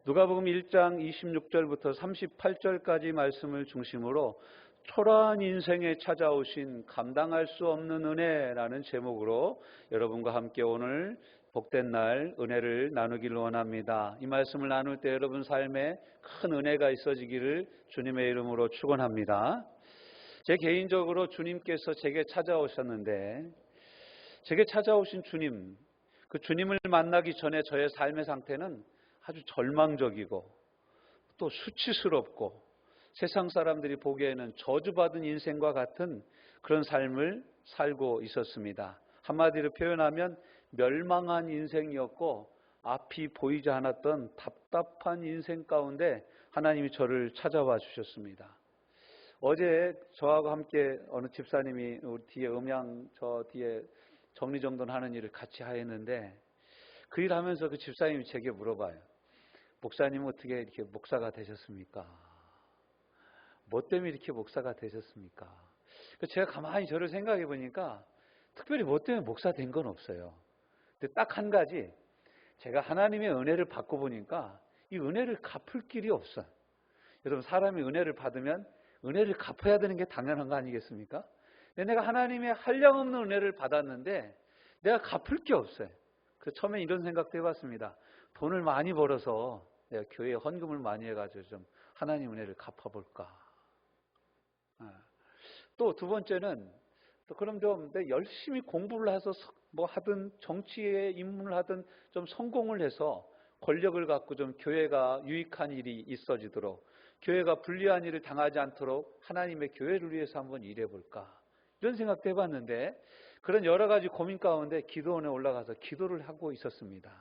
누가복음 1장 26절부터 38절까지 말씀을 중심으로 초라한 인생에 찾아오신 감당할 수 없는 은혜라는 제목으로 여러분과 함께 오늘 복된 날 은혜를 나누기를 원합니다. 이 말씀을 나눌 때 여러분 삶에 큰 은혜가 있어지기를 주님의 이름으로 축원합니다. 제 개인적으로 주님께서 제게 찾아오셨는데 제게 찾아오신 주님, 그 주님을 만나기 전에 저의 삶의 상태는 아주 절망적이고 또 수치스럽고 세상 사람들이 보기에는 저주받은 인생과 같은 그런 삶을 살고 있었습니다. 한마디로 표현하면 멸망한 인생이었고 앞이 보이지 않았던 답답한 인생 가운데 하나님이 저를 찾아와 주셨습니다. 어제 저하고 함께 어느 집사님이 우리 뒤에 음향 저 뒤에 정리정돈하는 일을 같이 하였는데 그 일 하면서 그 집사님이 제게 물어봐요. 목사님은 어떻게 이렇게 목사가 되셨습니까? 뭐 때문에 이렇게 목사가 되셨습니까? 제가 가만히 저를 생각해 보니까 특별히 뭐 때문에 목사 된 건 없어요. 근데 딱 한 가지, 제가 하나님의 은혜를 받고 보니까 이 은혜를 갚을 길이 없어요. 여러분, 사람이 은혜를 받으면 은혜를 갚아야 되는 게 당연한 거 아니겠습니까? 근데 내가 하나님의 한량없는 은혜를 받았는데 내가 갚을 게 없어요. 그래서 처음에 이런 생각도 해봤습니다. 돈을 많이 벌어서 내가 교회에 헌금을 많이 해가지고 좀 하나님 은혜를 갚아볼까. 또 두 번째는 또 그럼 좀 내가 열심히 공부를 해서 뭐 하든 정치에 입문을 하든 좀 성공을 해서 권력을 갖고 좀 교회가 유익한 일이 있어지도록 교회가 불리한 일을 당하지 않도록 하나님의 교회를 위해서 한번 일해볼까. 이런 생각도 해봤는데 그런 여러 가지 고민 가운데 기도원에 올라가서 기도를 하고 있었습니다.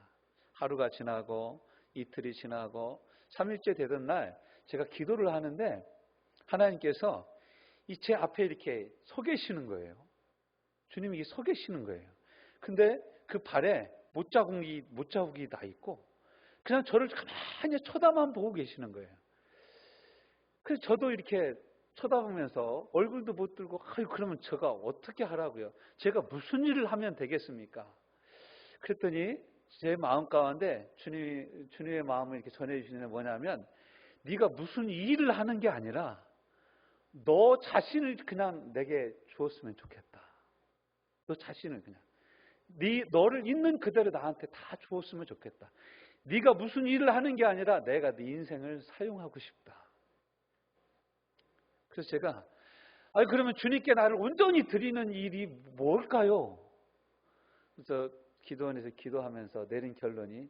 하루가 지나고 이틀이 지나고 3일째 되던 날 제가 기도를 하는데 하나님께서 이 제 앞에 이렇게 서 계시는 거예요. 주님이 서 계시는 거예요. 근데 그 발에 못자국이 나 있고 그냥 저를 가만히 쳐다만 보고 계시는 거예요. 그래서 저도 이렇게 쳐다보면서 얼굴도 못 들고 그러면 제가 어떻게 하라고요? 제가 무슨 일을 하면 되겠습니까? 그랬더니 제 마음 가운데 주님의 마음을 이렇게 전해주시는 게 뭐냐면 네가 무슨 일을 하는 게 아니라 너 자신을 그냥 내게 주었으면 좋겠다. 너 자신을 그냥 너를 있는 그대로 나한테 다 주었으면 좋겠다. 네가 무슨 일을 하는 게 아니라 내가 네 인생을 사용하고 싶다. 그래서 제가 그러면 주님께 나를 온전히 드리는 일이 뭘까요? 그래서 기도원에서 기도하면서 내린 결론이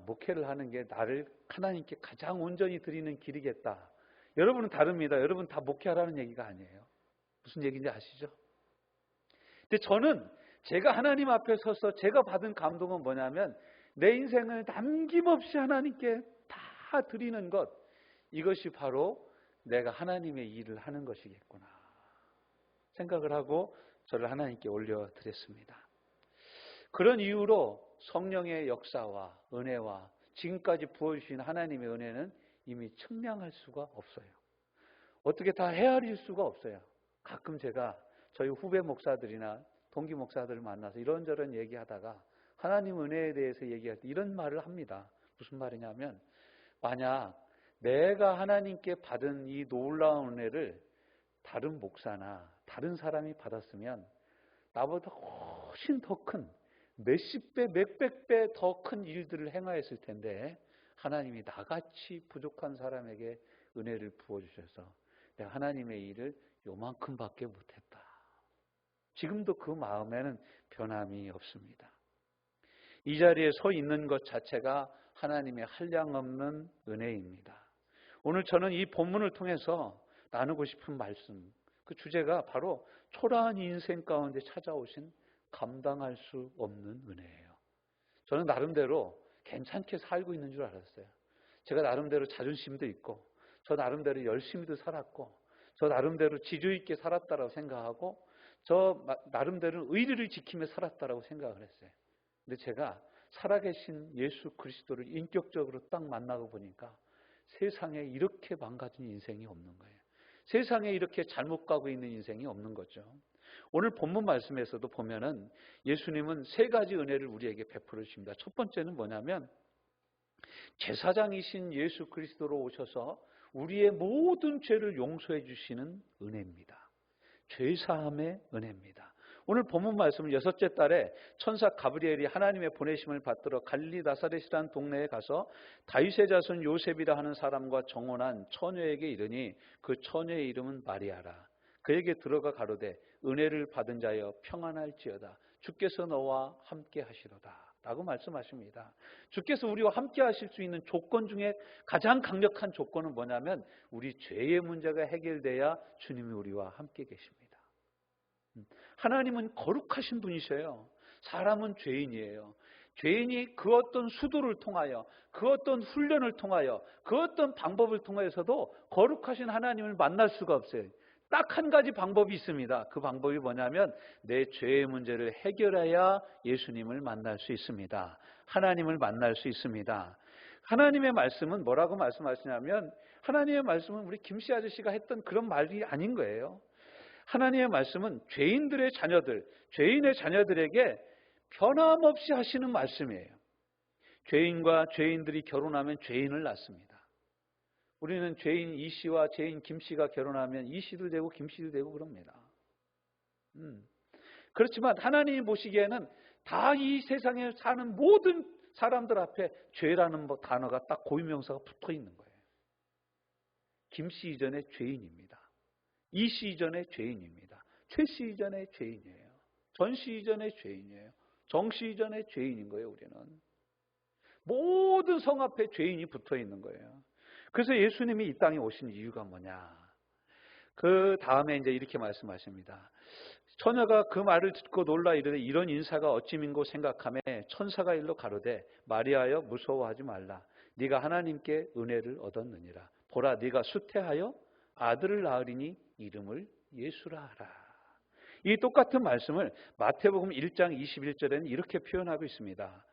목회를 하는 게 나를 하나님께 가장 온전히 드리는 길이겠다. 여러분은 다릅니다. 여러분 다 목회하라는 얘기가 아니에요. 무슨 얘기인지 아시죠? 근데 저는 제가 하나님 앞에 서서 제가 받은 감동은 뭐냐면 내 인생을 남김없이 하나님께 다 드리는 것, 이것이 바로 내가 하나님의 일을 하는 것이겠구나 생각을 하고 저를 하나님께 올려드렸습니다. 그런 이유로 성령의 역사와 은혜와 지금까지 부어주신 하나님의 은혜는 이미 측량할 수가 없어요. 어떻게 다 헤아릴 수가 없어요. 가끔 제가 저희 후배 목사들이나 동기 목사들을 만나서 이런저런 얘기하다가 하나님 은혜에 대해서 얘기할 때 이런 말을 합니다. 무슨 말이냐면 만약 내가 하나님께 받은 이 놀라운 은혜를 다른 목사나 다른 사람이 받았으면 나보다 훨씬 더 큰 몇십 배, 몇백 배 더 큰 일들을 행하였을 텐데 하나님이 나같이 부족한 사람에게 은혜를 부어주셔서 내가 하나님의 일을 요만큼밖에 못했다. 지금도 그 마음에는 변함이 없습니다. 이 자리에 서 있는 것 자체가 하나님의 한량없는 은혜입니다. 오늘 저는 이 본문을 통해서 나누고 싶은 말씀, 그 주제가 바로 초라한 인생 가운데 찾아오신 감당할 수 없는 은혜예요. 저는 나름대로 괜찮게 살고 있는 줄 알았어요. 제가 나름대로 자존심도 있고 저 나름대로 열심히도 살았고 저 나름대로 지주 있게 살았다라고 생각하고 저 나름대로 의리를 지키며 살았다라고 생각을 했어요. 근데 제가 살아계신 예수 그리스도를 인격적으로 딱 만나고 보니까 세상에 이렇게 망가진 인생이 없는 거예요. 세상에 이렇게 잘못 가고 있는 인생이 없는 거죠. 오늘 본문 말씀에서도 보면은 예수님은 세 가지 은혜를 우리에게 베풀어 주십니다. 첫 번째는 뭐냐면 제사장이신 예수 그리스도로 오셔서 우리의 모든 죄를 용서해 주시는 은혜입니다. 죄사함의 은혜입니다. 오늘 본문 말씀은 6째 달에 천사 가브리엘이 하나님의 보내심을 받들어 갈릴리 나사렛이라는 동네에 가서 다윗의 자손 요셉이라 하는 사람과 정혼한 처녀에게 이르니 그 처녀의 이름은 마리아라. 그에게 들어가 가로되 은혜를 받은 자여 평안할지어다. 주께서 너와 함께 하시로다 라고 말씀하십니다. 주께서 우리와 함께 하실 수 있는 조건 중에 가장 강력한 조건은 뭐냐면 우리 죄의 문제가 해결돼야 주님이 우리와 함께 계십니다. 하나님은 거룩하신 분이셔요. 사람은 죄인이에요. 죄인이 그 어떤 수도를 통하여, 그 어떤 훈련을 통하여, 그 어떤 방법을 통해서도 거룩하신 하나님을 만날 수가 없어요. 딱 한 가지 방법이 있습니다. 그 방법이 뭐냐면 내 죄의 문제를 해결해야 예수님을 만날 수 있습니다. 하나님을 만날 수 있습니다. 하나님의 말씀은 뭐라고 말씀하시냐면 하나님의 말씀은 우리 김씨 아저씨가 했던 그런 말이 아닌 거예요. 하나님의 말씀은 죄인들의 자녀들, 죄인의 자녀들에게 변함없이 하시는 말씀이에요. 죄인과 죄인들이 결혼하면 죄인을 낳습니다. 우리는 죄인 이 씨와 죄인 김 씨가 결혼하면 이 씨도 되고 김 씨도 되고 그럽니다. 그렇지만 하나님이 보시기에는 다 이 세상에 사는 모든 사람들 앞에 죄라는 단어가 딱 고유명사가 붙어 있는 거예요. 김 씨 이전에 죄인입니다. 이 씨 이전에 죄인입니다. 최 씨 이전에 죄인이에요. 전 씨 이전에 죄인이에요. 정 씨 이전에 죄인인 거예요. 우리는 모든 성 앞에 죄인이 붙어 있는 거예요. 그래서 예수님이 이 땅에 오신 이유가 뭐냐? 그 다음에 이제 이렇게 말씀하십니다. 처녀가 그 말을 듣고 놀라 이르되 이런 인사가 어찌민고 생각하며 천사가 일러 가로되 마리아여 무서워하지 말라. 네가 하나님께 은혜를 얻었느니라. 보라 네가 수태하여 아들을 낳으리니 이름을 예수라 하라. 이 똑같은 말씀을 마태복음 1장 21절에는 이렇게 표현하고 있습니다.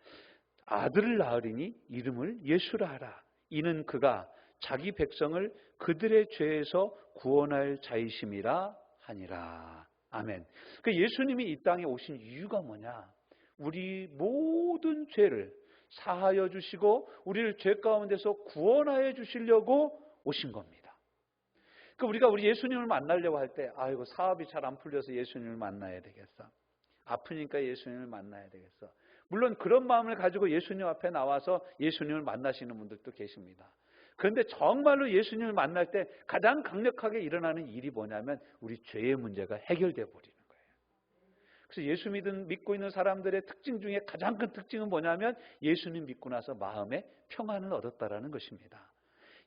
아들을 낳으리니 이름을 예수라 하라. 이는 그가 자기 백성을 그들의 죄에서 구원할 자이심이라 하니라. 아멘. 그 예수님이 이 땅에 오신 이유가 뭐냐? 우리 모든 죄를 사하여 주시고 우리를 죄 가운데서 구원하여 주시려고 오신 겁니다. 그러니까 우리 예수님을 만나려고 할 때 아이고 사업이 잘 안 풀려서 예수님을 만나야 되겠어. 아프니까 예수님을 만나야 되겠어. 물론 그런 마음을 가지고 예수님 앞에 나와서 예수님을 만나시는 분들도 계십니다. 그런데 정말로 예수님을 만날 때 가장 강력하게 일어나는 일이 뭐냐면 우리 죄의 문제가 해결되어 버리는 거예요. 그래서 예수 믿고 있는 사람들의 특징 중에 가장 큰 특징은 뭐냐면 예수님 믿고 나서 마음에 평안을 얻었다라는 것입니다.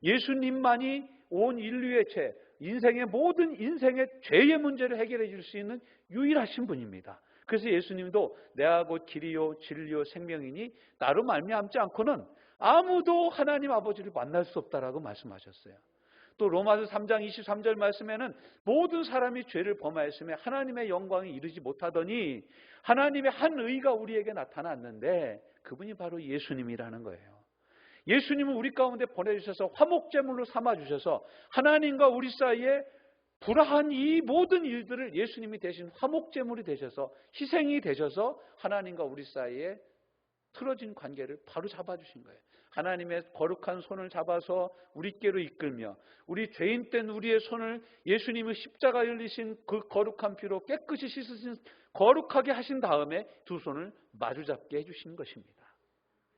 예수님만이 온 인류의 죄, 인생의 모든 인생의 죄의 문제를 해결해 줄 수 있는 유일하신 분입니다. 그래서 예수님도 내가 곧 길이요 진리요 생명이니 나로 말미암지 않고는 아무도 하나님 아버지를 만날 수 없다라고 말씀하셨어요. 또 로마서 3장 23절 말씀에는 모든 사람이 죄를 범하였으며 하나님의 영광에 이르지 못하더니 하나님의 한 의가 우리에게 나타났는데 그분이 바로 예수님이라는 거예요. 예수님은 우리 가운데 보내주셔서 화목제물로 삼아주셔서 하나님과 우리 사이에 불화한 이 모든 일들을 예수님이 대신 화목제물이 되셔서 희생이 되셔서 하나님과 우리 사이에 틀어진 관계를 바로 잡아주신 거예요. 하나님의 거룩한 손을 잡아서 우리께로 이끌며 우리 죄인 된 우리의 손을 예수님의 십자가 열리신 그 거룩한 피로 깨끗이 씻으신 거룩하게 하신 다음에 두 손을 마주잡게 해주신 것입니다.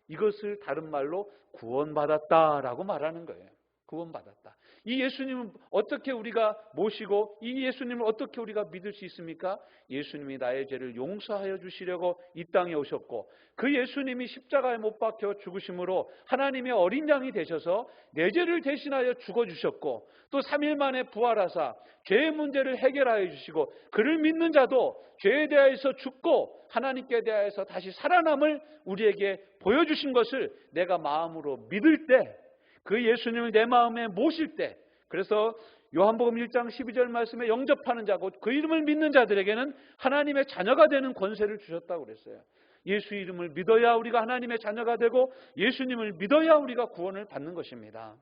이것을 다른 말로 구원받았다라고 말하는 거예요. 구원받았다. 이 예수님은 어떻게 우리가 모시고 이 예수님을 어떻게 우리가 믿을 수 있습니까? 예수님이 나의 죄를 용서하여 주시려고 이 땅에 오셨고 그 예수님이 십자가에 못 박혀 죽으심으로 하나님의 어린 양이 되셔서 내 죄를 대신하여 죽어주셨고 또 3일 만에 부활하사 죄의 문제를 해결하여 주시고 그를 믿는 자도 죄에 대하여서 죽고 하나님께 대하여서 다시 살아남을 우리에게 보여주신 것을 내가 마음으로 믿을 때 그 예수님을 내 마음에 모실 때 그래서 요한복음 1장 12절 말씀에 영접하는 자 곧 그 이름을 믿는 자들에게는 하나님의 자녀가 되는 권세를 주셨다고 그랬어요. 예수 이름을 믿어야 우리가 하나님의 자녀가 되고 예수님을 믿어야 우리가 구원을 받는 것입니다.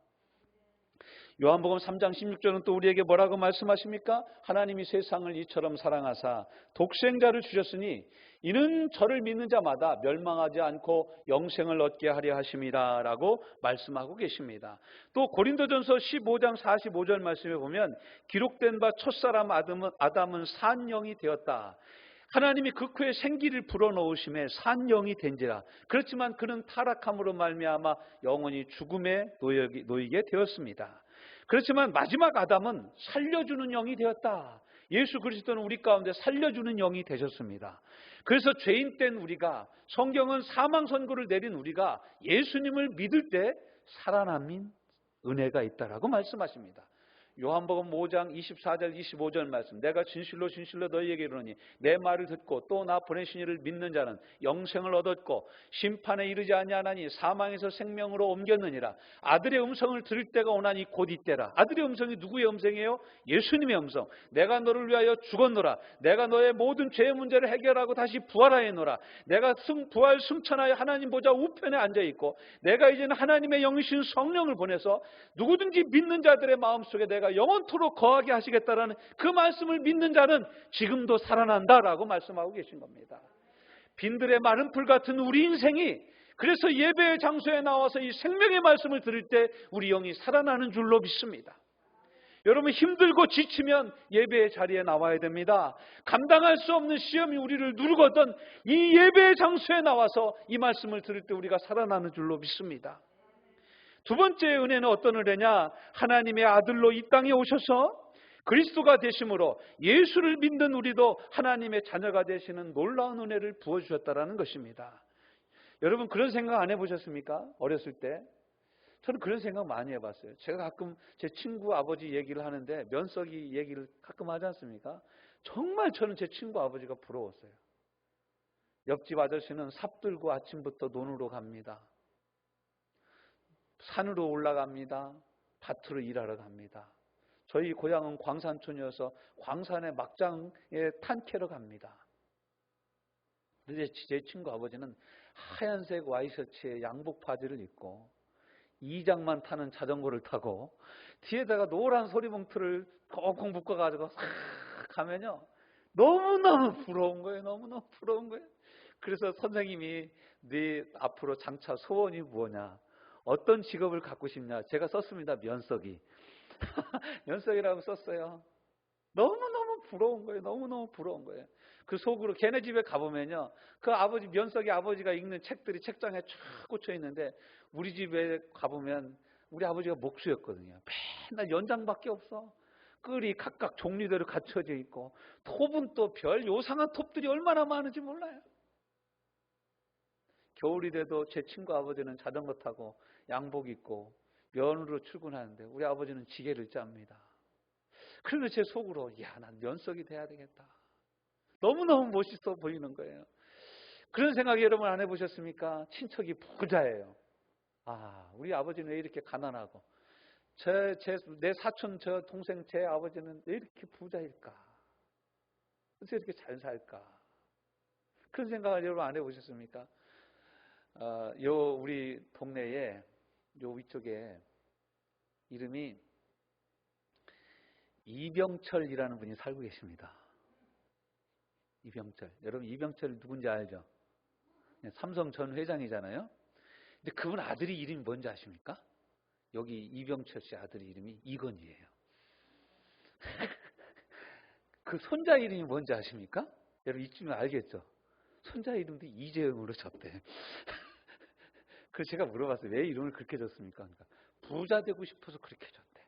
요한복음 3장 16절은 또 우리에게 뭐라고 말씀하십니까? 하나님이 세상을 이처럼 사랑하사 독생자를 주셨으니 이는 저를 믿는 자마다 멸망하지 않고 영생을 얻게 하려 하심이라 라고 말씀하고 계십니다. 또 고린도전서 15장 45절 말씀에 보면 기록된 바 첫사람 아담은 산 영이 되었다. 하나님이 그 후에 생기를 불어넣으심에 산 영이 된지라. 그렇지만 그는 타락함으로 말미암아 영원히 죽음에 놓이게 되었습니다. 그렇지만 마지막 아담은 살려주는 영이 되었다. 예수 그리스도는 우리 가운데 살려주는 영이 되셨습니다. 그래서 죄인 된 우리가, 성경은 사망 선고를 내린 우리가 예수님을 믿을 때 살아남은 은혜가 있다라고 말씀하십니다. 요한복음 5장 24절 25절 말씀, 내가 진실로 진실로 너희에게 이르노니 내 말을 듣고 또 나 보내신 이를 믿는 자는 영생을 얻었고 심판에 이르지 아니하나니 사망에서 생명으로 옮겼느니라. 아들의 음성을 들을 때가 오나니 곧 이때라. 아들의 음성이 누구의 음성이에요? 예수님의 음성. 내가 너를 위하여 죽었노라. 내가 너의 모든 죄의 문제를 해결하고 다시 부활하였노라. 내가 부활 승천하여 하나님 보좌 우편에 앉아있고 내가 이제는 하나님의 영이신 성령을 보내서 누구든지 믿는 자들의 마음속에 내가 영원토록 거하게 하시겠다라는 그 말씀을 믿는 자는 지금도 살아난다라고 말씀하고 계신 겁니다. 빈들의 마른 풀 같은 우리 인생이, 그래서 예배의 장소에 나와서 이 생명의 말씀을 들을 때 우리 영이 살아나는 줄로 믿습니다. 여러분, 힘들고 지치면 예배의 자리에 나와야 됩니다. 감당할 수 없는 시험이 우리를 누르거든 이 예배의 장소에 나와서 이 말씀을 들을 때 우리가 살아나는 줄로 믿습니다. 두 번째 은혜는 어떤 은혜냐? 하나님의 아들로 이 땅에 오셔서 그리스도가 되심으로 예수를 믿는 우리도 하나님의 자녀가 되시는 놀라운 은혜를 부어주셨다는 것입니다. 여러분, 그런 생각 안 해보셨습니까? 어렸을 때 저는 그런 생각 많이 해봤어요. 제가 가끔 제 친구 아버지 얘기를 하는데 면석이 얘기를 가끔 하지 않습니까? 정말 저는 제 친구 아버지가 부러웠어요. 옆집 아저씨는 삽 들고 아침부터 논으로 갑니다. 산으로 올라갑니다. 밭으로 일하러 갑니다. 저희 고향은 광산촌이어서 광산의 막장에 탄 캐러 갑니다. 그런데 제 친구 아버지는 하얀색 와이셔츠에 양복 바지를 입고 이장만 타는 자전거를 타고 뒤에다가 노란 소리봉투를 꽁꽁 묶어가지고 싹 가면요, 너무너무 부러운 거예요. 너무너무 부러운 거예요. 그래서 선생님이 네 앞으로 장차 소원이 뭐냐, 어떤 직업을 갖고 싶냐, 제가 썼습니다. 면석이. 면석이라고 썼어요. 너무너무 부러운 거예요. 너무너무 부러운 거예요. 그 속으로 걔네 집에 가보면요, 그 아버지, 면석이 아버지가 읽는 책들이 책장에 쫙 꽂혀 있는데 우리 집에 가보면 우리 아버지가 목수였거든요. 맨날 연장밖에 없어. 끌이 각각 종류대로 갖춰져 있고 톱은 또 별 요상한 톱들이 얼마나 많은지 몰라요. 겨울이 돼도 제 친구 아버지는 자전거 타고 양복 입고 면으로 출근하는데 우리 아버지는 지게를 짭니다. 그래서 제 속으로, 야, 난 면석이 돼야 되겠다. 너무너무 멋있어 보이는 거예요. 그런 생각 여러분 안 해보셨습니까? 친척이 부자예요. 아, 우리 아버지는 왜 이렇게 가난하고 내 사촌 저 동생 제 아버지는 왜 이렇게 부자일까? 그래서 이렇게 잘 살까? 그런 생각을 여러분 안 해보셨습니까? 우리 동네에 요 위쪽에 이름이 이병철이라는 분이 살고 계십니다. 이병철. 여러분 이병철 누군지 알죠? 삼성 전 회장이잖아요. 근데 그분 아들이 이름이 뭔지 아십니까? 여기 이병철 씨 아들 이름이 이건희예요. 그 손자 이름이 뭔지 아십니까? 여러분 이쯤에 알겠죠? 손자 이름도 이재영으로 졌대. 그래서 제가 물어봤어요. 왜 이름을 그렇게 줬습니까? 그러니까 부자 되고 싶어서 그렇게 줬대.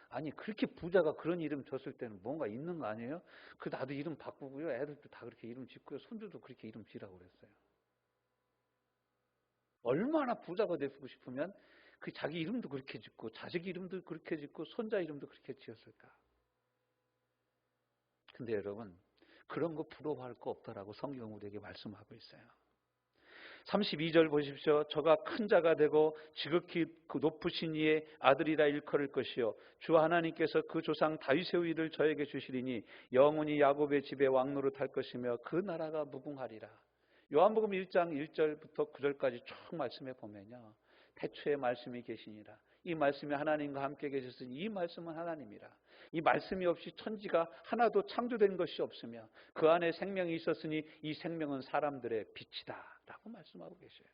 아니, 그렇게 부자가 그런 이름 줬을 때는 뭔가 있는 거 아니에요? 그 나도 이름 바꾸고요. 애들도 다 그렇게 이름 짓고요. 손주도 그렇게 이름 지라고 그랬어요. 얼마나 부자가 되고 싶으면 그 자기 이름도 그렇게 짓고 자식 이름도 그렇게 짓고 손자 이름도 그렇게 지었을까? 근데 여러분, 그런 거 부러워할 거 없다라고 성경 우리에게 말씀하고 있어요. 32절 보십시오. 저가 큰 자가 되고 지극히 그 높으신 이의 아들이라 일컬을 것이요 주 하나님께서 그 조상 다윗의 위를 저에게 주시리니 영원히 야곱의 집에 왕노릇 할 것이며 그 나라가 무궁하리라. 요한복음 1장 1절부터 9절까지 쭉 말씀해 보면요, 태초에 말씀이 계시니라. 이 말씀이 하나님과 함께 계셨으니 이 말씀은 하나님이라. 이 말씀이 없이 천지가 하나도 창조된 것이 없으며 그 안에 생명이 있었으니 이 생명은 사람들의 빛이다 라고 말씀하고 계셔요.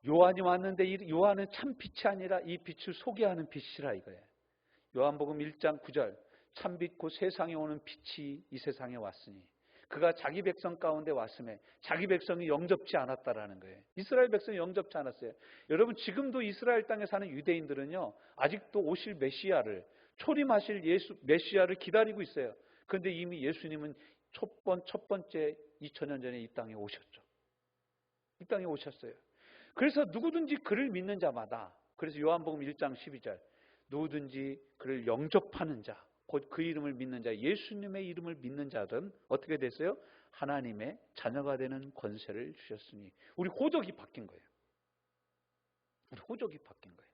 요한이 왔는데 이 요한은 참 빛이 아니라 이 빛을 소개하는 빛이라 이거예요. 요한복음 1장 9절 참빛 곧 세상에 오는 빛이 이 세상에 왔으니 그가 자기 백성 가운데 왔음에 자기 백성이 영접지 않았다라는 거예요. 이스라엘 백성이 영접지 않았어요. 여러분 지금도 이스라엘 땅에 사는 유대인들은요 아직도 오실 메시아를 초림하실 메시아를 기다리고 있어요. 그런데 이미 예수님은 첫 번째 2000년 전에 이 땅에 오셨죠. 이 땅에 오셨어요. 그래서 누구든지 그를 믿는 자마다, 그래서 요한복음 1장 12절 누구든지 그를 영접하는 자, 곧 그 이름을 믿는 자, 예수님의 이름을 믿는 자들은 어떻게 됐어요? 하나님의 자녀가 되는 권세를 주셨으니 우리 호적이 바뀐 거예요. 우리 호적이 바뀐 거예요.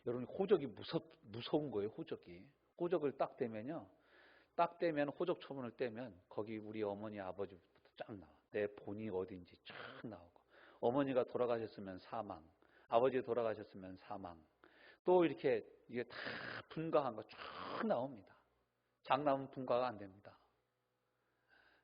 여러분 호적이 무서운 거예요. 호적을 딱 떼면요, 딱 떼면 호적 초문을 떼면 거기 우리 어머니 아버지부터 쫙 나와. 내 본이 어딘지 쫙 나오고, 어머니가 돌아가셨으면 사망, 아버지 돌아가셨으면 사망, 또 이렇게 이게 다 분가한 거 쫙 나옵니다. 장남은 분가가 안 됩니다.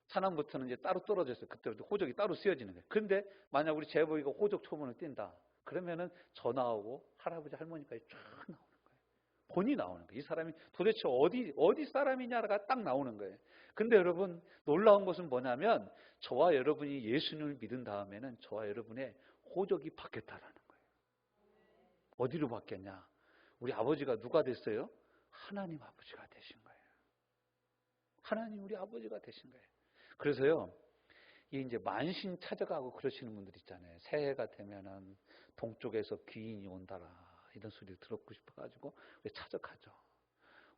차남부터는 이제 따로 떨어졌어요. 그때부터 호적이 따로 쓰여지는 거예요. 그런데 만약 우리 제보이가 호적 초문을 띈다 그러면은 전화 오고 할아버지 할머니까지 쫙 나오는 거예요. 본이 나오는 거예요. 이 사람이 도대체 어디 사람이냐가 딱 나오는 거예요. 근데 여러분 놀라운 것은 뭐냐면 저와 여러분이 예수님을 믿은 다음에는 저와 여러분의 호적이 바뀌었다라는 거예요. 어디로 바뀌었냐? 우리 아버지가 누가 됐어요? 하나님 아버지가 되신 거예요. 하나님 우리 아버지가 되신 거예요. 그래서요, 이 이제 만신 찾아가고 그러시는 분들 있잖아요. 새해가 되면은 동쪽에서 귀인이 온다라 이런 소리를 듣고 싶어가지고 찾아가죠.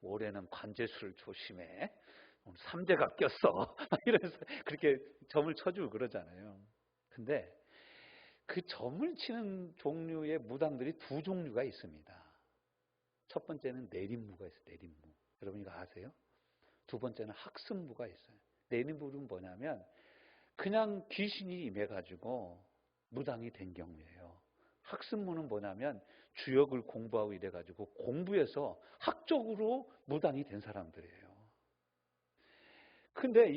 올해는 관제수를 조심해. 오늘 삼재가 꼈어. 이러면서 그렇게 점을 쳐주고 그러잖아요. 근데 그 점을 치는 종류의 무당들이 두 종류가 있습니다. 첫 번째는 내림무가 있어요. 내림무. 여러분 이거 아세요? 두 번째는 학습무가 있어요. 내림무는 뭐냐면 그냥 귀신이 임해가지고 무당이 된 경우예요. 학습무는 뭐냐면 주역을 공부하고 이래가지고 공부해서 학적으로 무당이 된 사람들이에요. 근데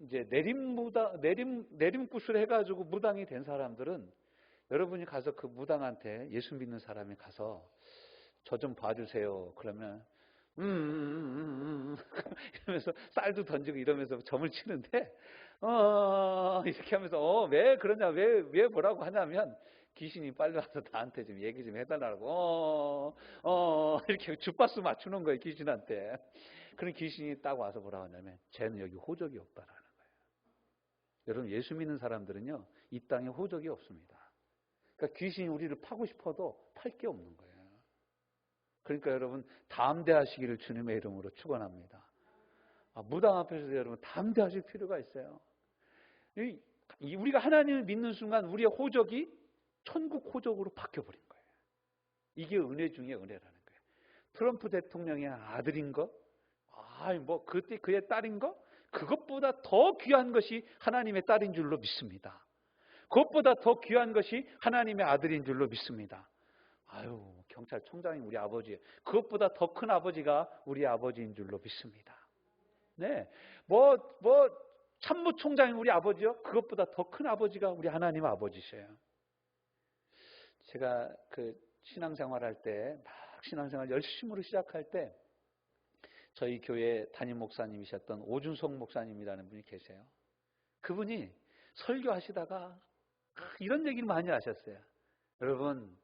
이제 내림굿을 해가지고 무당이 된 사람들은 여러분이 가서 그 무당한테 예수 믿는 사람이 가서 저 좀 봐주세요. 그러면 이러면서 쌀도 던지고 이러면서 점을 치는데 이렇게 하면서 왜 그러냐 왜 뭐라고 하냐면 귀신이 빨리 와서 나한테 좀 얘기 좀 해달라고 이렇게 주파수 맞추는 거예요. 귀신한테. 그런 귀신이 딱 와서 뭐라고 하냐면 쟤는 여기 호적이 없다라는 거예요. 여러분 예수 믿는 사람들은요 이 땅에 호적이 없습니다. 그러니까 귀신이 우리를 파고 싶어도 팔 게 없는 거예요. 그러니까 여러분 담대하시기를 주님의 이름으로 축원합니다. 무당 앞에서 여러분 담대하실 필요가 있어요. 우리가 하나님을 믿는 순간 우리의 호적이 천국 호적으로 바뀌어버린 거예요. 이게 은혜 중에 은혜라는 거예요. 트럼프 대통령의 아들인 거, 그때 그의 딸인 거, 그것보다 더 귀한 것이 하나님의 딸인 줄로 믿습니다. 그것보다 더 귀한 것이 하나님의 아들인 줄로 믿습니다. 경찰청장이 우리 아버지, 그것보다 더 큰 아버지가 우리 아버지인 줄로 믿습니다. 네, 참모총장이 우리 아버지요, 그것보다 더 큰 아버지가 우리 하나님 아버지셔요. 제가 그 신앙생활할 때, 막 신앙생활 열심으로 시작할 때, 저희 교회 담임 목사님이셨던 오준석 목사님이라는 분이 계세요. 그분이 설교하시다가 이런 얘기를 많이 하셨어요. 여러분,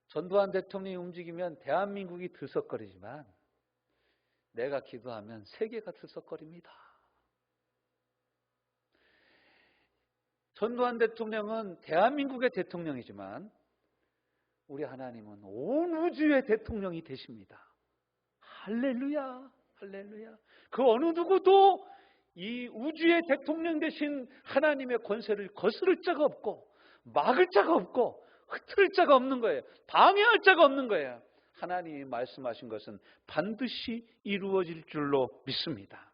전두환 대통령이 움직이면 대한민국이 들썩거리지만 내가 기도하면 세계가 들썩거립니다. 전두환 대통령은 대한민국의 대통령이지만 우리 하나님은 온 우주의 대통령이 되십니다. 할렐루야, 할렐루야. 그 어느 누구도 이 우주의 대통령 되신 하나님의 권세를 거스를 자가 없고 막을 자가 없고 흩을 자가 없는 거예요. 방해할 자가 없는 거예요. 하나님이 말씀하신 것은 반드시 이루어질 줄로 믿습니다.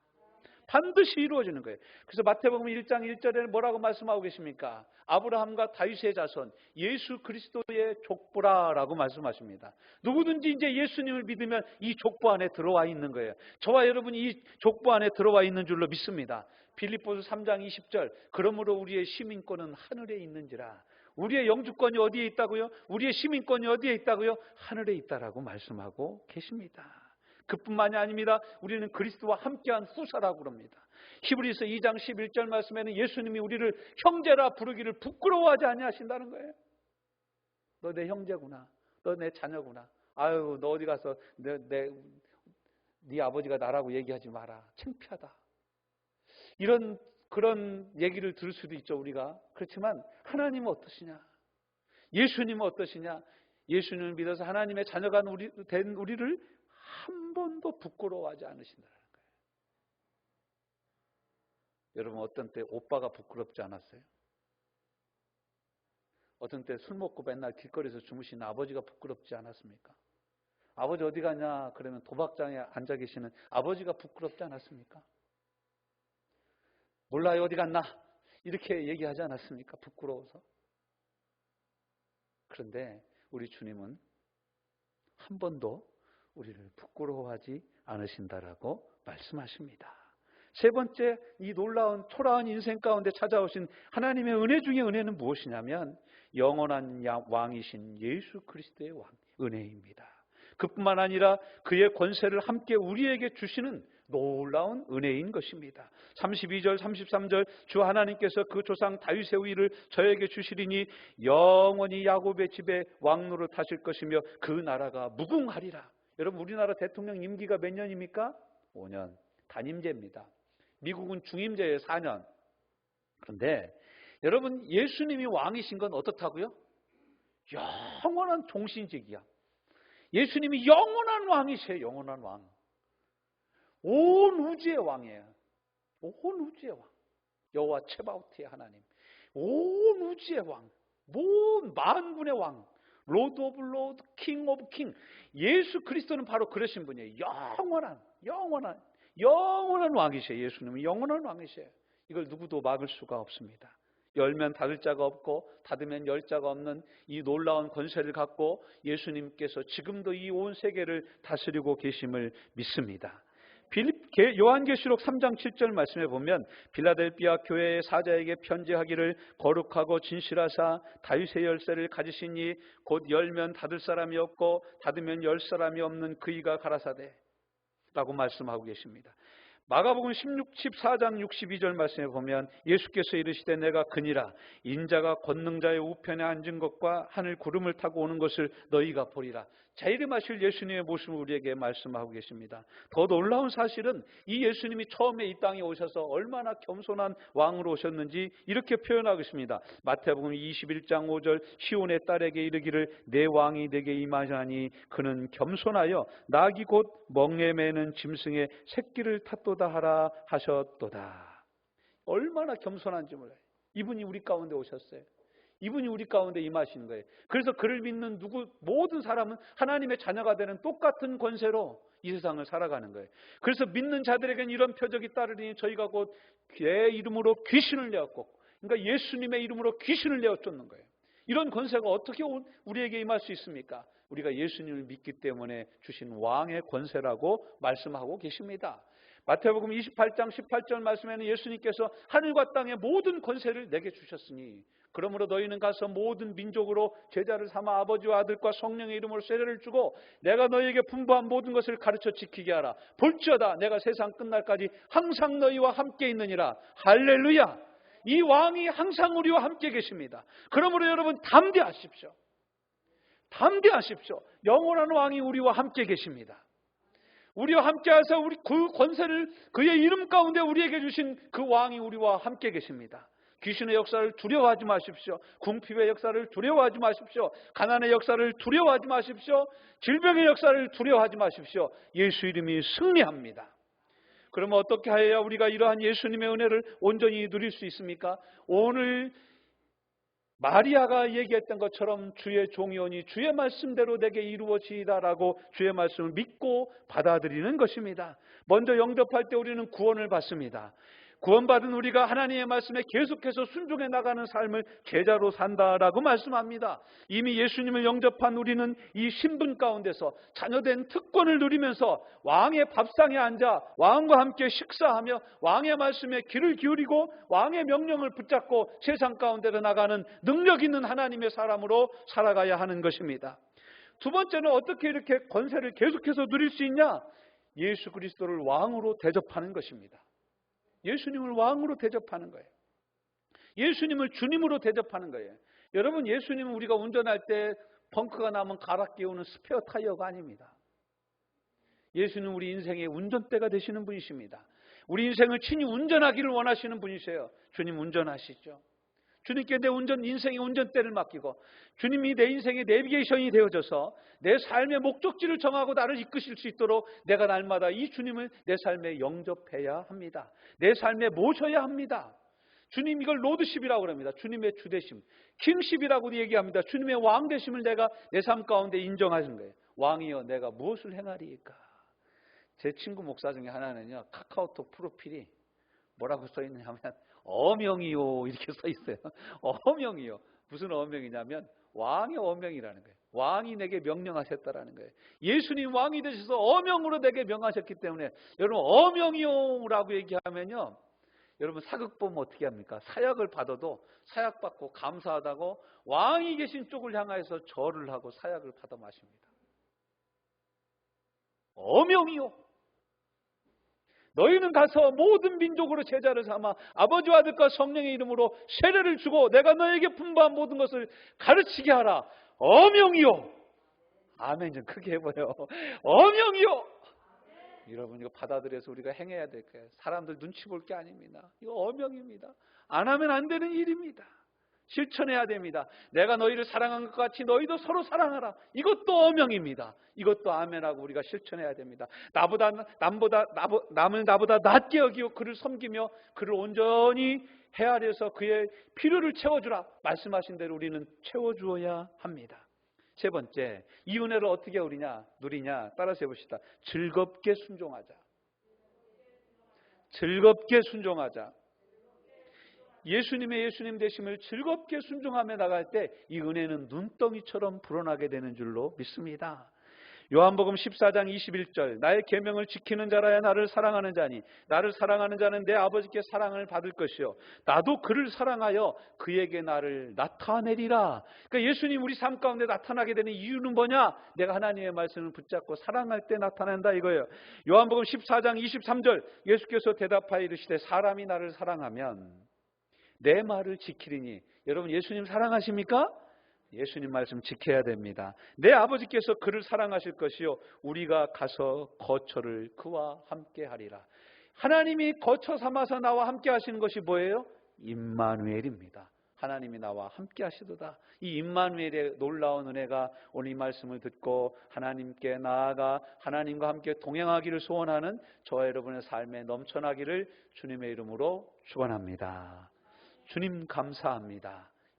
반드시 이루어지는 거예요. 그래서 마태복음 1장 1절에는 뭐라고 말씀하고 계십니까? 아브라함과 다윗의 자손 예수 그리스도의 족보라라고 말씀하십니다. 누구든지 이제 예수님을 믿으면 이 족보 안에 들어와 있는 거예요. 저와 여러분이 이 족보 안에 들어와 있는 줄로 믿습니다. 빌립보서 3장 20절 그러므로 우리의 시민권은 하늘에 있는지라. 우리의 영주권이 어디에 있다고요? 우리의 시민권이 어디에 있다고요? 하늘에 있다라고 말씀하고 계십니다. 그뿐만이 아닙니다. 우리는 그리스도와 함께한 후사라고 그럽니다. 히브리서 2장 11절 말씀에는 예수님이 우리를 형제라 부르기를 부끄러워하지 아니하신다는 거예요. 너 내 형제구나. 너 내 자녀구나. 아유, 너 어디 가서 네 아버지가 나라고 얘기하지 마라. 창피하다. 그런 얘기를 들을 수도 있죠, 우리가. 그렇지만 하나님은 어떠시냐? 예수님은 어떠시냐? 예수님을 믿어서 하나님의 자녀가 된 우리를 한 번도 부끄러워하지 않으신다는 거예요. 여러분, 어떤 때 오빠가 부끄럽지 않았어요? 어떤 때 술 먹고 맨날 길거리에서 주무시는 아버지가 부끄럽지 않았습니까? 아버지 어디 가냐? 그러면 도박장에 앉아 계시는 아버지가 부끄럽지 않았습니까? 몰라요, 어디 갔나? 이렇게 얘기하지 않았습니까? 부끄러워서. 그런데 우리 주님은 한 번도 우리를 부끄러워하지 않으신다라고 말씀하십니다. 세 번째, 이 놀라운 초라한 인생 가운데 찾아오신 하나님의 은혜 중에 은혜는 무엇이냐면 영원한 왕이신 예수 그리스도의 은혜입니다. 그뿐만 아니라 그의 권세를 함께 우리에게 주시는 놀라운 은혜인 것입니다. 32절 33절 주 하나님께서 그 조상 다윗의 위를 저에게 주시리니 영원히 야곱의 집에 왕노릇 하실 것이며 그 나라가 무궁하리라. 여러분, 우리나라 대통령 임기가 몇 년입니까? 5년. 단임제입니다. 미국은 중임제예요. 4년. 그런데 여러분, 예수님이 왕이신 건 어떻다고요? 영원한 종신직이야. 예수님이 영원한 왕이세요. 영원한 왕. 온 우주의 왕이에요. 온 우주의 왕. 여호와 체바오트의 하나님. 온 우주의 왕. 온 만군의 왕. 로드 오브 로드, 킹 오브 킹. 예수 그리스도는 바로 그러신 분이에요. 영원한 왕이세요. 예수님은 영원한 왕이세요. 이걸 누구도 막을 수가 없습니다. 열면 닫을 자가 없고 닫으면 열 자가 없는 이 놀라운 권세를 갖고 예수님께서 지금도 이 온 세계를 다스리고 계심을 믿습니다. 요한계시록 3장 7절 말씀에 보면 빌라델비아 교회의 사자에게 편지하기를 거룩하고 진실하사 다윗의 열쇠를 가지시니 곧 열면 닫을 사람이 없고 닫으면 열 사람이 없는 그이가 가라사대 라고 말씀하고 계십니다. 마가복음 14장 62절 말씀에 보면 예수께서 이르시되 내가 그니라 인자가 권능자의 우편에 앉은 것과 하늘 구름을 타고 오는 것을 너희가 보리라. 자이름하실 예수님의 모습을 우리에게 말씀하고 계십니다. 더 놀라운 사실은 이 예수님이 처음에 이 땅에 오셔서 얼마나 겸손한 왕으로 오셨는지 이렇게 표현하고 있습니다. 마태복음 21장 5절 시온의 딸에게 이르기를 내 왕이 내게 임하자니 그는 겸손하여 낙이 곧 멍에 매는 짐승의 새끼를 탔도다 하라 하셨도다. 얼마나 겸손한지 몰라요. 이분이 우리 가운데 오셨어요. 이분이 우리 가운데 임하시는 거예요. 그래서 그를 믿는 모든 사람은 하나님의 자녀가 되는 똑같은 권세로 이 세상을 살아가는 거예요. 그래서 믿는 자들에게는 이런 표적이 따르니 저희가 곧 그의 이름으로 귀신을 내었고, 그러니까 예수님의 이름으로 귀신을 내어 쫓는 거예요. 이런 권세가 어떻게 우리에게 임할 수 있습니까? 우리가 예수님을 믿기 때문에 주신 왕의 권세라고 말씀하고 계십니다. 마태복음 28장 18절 말씀에는 예수님께서 하늘과 땅의 모든 권세를 내게 주셨으니 그러므로 너희는 가서 모든 민족으로 제자를 삼아 아버지와 아들과 성령의 이름으로 세례를 주고 내가 너희에게 분부한 모든 것을 가르쳐 지키게 하라. 볼지어다 내가 세상 끝날까지 항상 너희와 함께 있느니라. 할렐루야. 이 왕이 항상 우리와 함께 계십니다. 그러므로 여러분 담대하십시오. 담대하십시오. 영원한 왕이 우리와 함께 계십니다. 우리와 함께 하셔서 우리 그 권세를 그의 이름 가운데 우리에게 주신 그 왕이 우리와 함께 계십니다. 귀신의 역사를 두려워하지 마십시오. 궁핍의 역사를 두려워하지 마십시오. 가난의 역사를 두려워하지 마십시오. 질병의 역사를 두려워하지 마십시오. 예수 이름이 승리합니다. 그러면 어떻게 해야 우리가 이러한 예수님의 은혜를 온전히 누릴 수 있습니까? 오늘 마리아가 얘기했던 것처럼 주의 종이오니 주의 말씀대로 내게 이루어지이다라고 주의 말씀을 믿고 받아들이는 것입니다. 먼저 영접할 때 우리는 구원을 받습니다. 구원받은 우리가 하나님의 말씀에 계속해서 순종해 나가는 삶을 제자로 산다라고 말씀합니다. 이미 예수님을 영접한 우리는 이 신분 가운데서 자녀된 특권을 누리면서 왕의 밥상에 앉아 왕과 함께 식사하며 왕의 말씀에 귀를 기울이고 왕의 명령을 붙잡고 세상 가운데로 나가는 능력 있는 하나님의 사람으로 살아가야 하는 것입니다. 두 번째는 어떻게 이렇게 권세를 계속해서 누릴 수 있냐? 예수 그리스도를 왕으로 대접하는 것입니다. 예수님을 왕으로 대접하는 거예요. 예수님을 주님으로 대접하는 거예요. 여러분, 예수님은 우리가 운전할 때 펑크가 나면 갈아 끼우는 스페어 타이어가 아닙니다. 예수님은 우리 인생의 운전대가 되시는 분이십니다. 우리 인생을 친히 운전하기를 원하시는 분이세요. 주님 운전하시죠. 주님께 내 인생의 운전대를 맡기고 주님이 내 인생의 내비게이션이 되어져서 내 삶의 목적지를 정하고 나를 이끄실 수 있도록 내가 날마다 이 주님을 내 삶에 영접해야 합니다. 내 삶에 모셔야 합니다. 주님, 이걸 로드십이라고 합니다. 주님의 주되심, 킹십이라고 얘기합니다. 주님의 왕되심을 내가 내 삶 가운데 인정하는 거예요. 왕이여 내가 무엇을 행하리이까? 제 친구 목사 중에 하나는요, 카카오톡 프로필이 뭐라고 써 있느냐 하면 어명이요 이렇게 써 있어요. 어명이요. 무슨 어명이냐면 왕의 어명이라는 거예요. 왕이 내게 명령하셨다라는 거예요. 예수님 왕이 되셔서 어명으로 내게 명하셨기 때문에 여러분 어명이요라고 얘기하면요, 여러분 사극 보면 어떻게 합니까? 사약을 받아도 사약 받고 감사하다고 왕이 계신 쪽을 향해서 절을 하고 사약을 받아 마십니다. 어명이요. 너희는 가서 모든 민족으로 제자를 삼아 아버지와 아들과 성령의 이름으로 세례를 주고 내가 너에게 분부한 모든 것을 가르치게 하라. 어명이요. 아멘 좀 크게 해봐요. 어명이요. 여러분 이거 받아들여서 우리가 행해야 될 거예요. 사람들 눈치 볼 게 아닙니다. 이거 어명입니다. 안 하면 안 되는 일입니다. 실천해야 됩니다. 내가 너희를 사랑한 것 같이 너희도 서로 사랑하라. 이것도 어명입니다. 이것도 아멘하고 우리가 실천해야 됩니다. 남을 나보다 낮게 여기고 그를 섬기며 그를 온전히 헤아려서 그의 필요를 채워주라. 말씀하신 대로 우리는 채워주어야 합니다. 세 번째, 이 은혜를 어떻게 누리냐? 따라서 해봅시다. 즐겁게 순종하자. 즐겁게 순종하자. 예수님의 예수님 되심을 즐겁게 순종하며 나갈 때 이 은혜는 눈덩이처럼 불어나게 되는 줄로 믿습니다. 요한복음 14장 21절 나의 계명을 지키는 자라야 나를 사랑하는 자니 나를 사랑하는 자는 내 아버지께 사랑을 받을 것이요 나도 그를 사랑하여 그에게 나를 나타내리라. 그러니까 예수님 우리 삶 가운데 나타나게 되는 이유는 뭐냐? 내가 하나님의 말씀을 붙잡고 사랑할 때 나타난다 이거예요. 요한복음 14장 23절 예수께서 대답하여 이르시되 사람이 나를 사랑하면 내 말을 지키리니. 여러분 예수님 사랑하십니까? 예수님 말씀 지켜야 됩니다. 내 아버지께서 그를 사랑하실 것이요 우리가 가서 거처를 그와 함께 하리라. 하나님이 거처 삼아서 나와 함께 하시는 것이 뭐예요? 임마누엘입니다. 하나님이 나와 함께 하시도다. 이 임마누엘의 놀라운 은혜가 오늘 이 말씀을 듣고 하나님께 나아가 하나님과 함께 동행하기를 소원하는 저와 여러분의 삶에 넘쳐나기를 주님의 이름으로 축원합니다. 주님 감사합니다.